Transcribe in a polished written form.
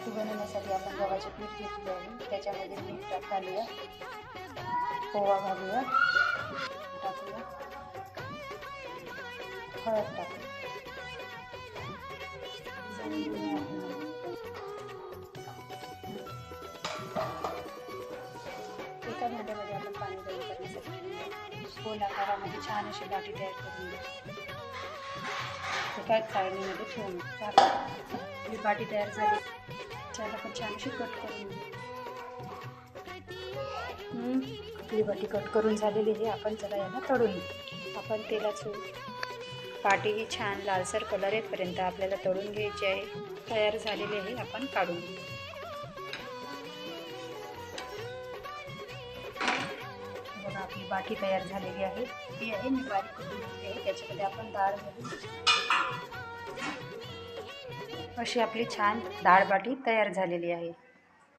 बाटी बनवण्यासाठी आपण गव्हाचे पीठ घेतले आहे. त्याच्यामध्ये मीठ घालूया, पोहा घालूया, टाकूया, हळद टाकूया. एका भांड्यामध्ये आपण पाणी गरम करण्यासाठी गोल आकारामध्ये छान अशी बाटी तयार करून घेऊ. एका चाळणीमध्ये ठेवून ही बाटी तयार झाली. त्याला आपण छान अशी कट करून घेऊ. ही बाटी कट करून झालेली आहे. आपण त्याला याला तळून घेऊ. आपण तेलाचं बाटी ही छान लालसर कलर येतपर्यंत आपल्याला तळून घ्यायची आहे. तयार झालेली आहे. आपण काढून घेऊ. बघा आपली बाटी तयार झालेली आहे. ती आहे मी बारीक करून घेतली आहे. त्याच्यामध्ये आपण डाळ घालू. अशी आपली छान डाळ बाटी तयार झालेली आहे.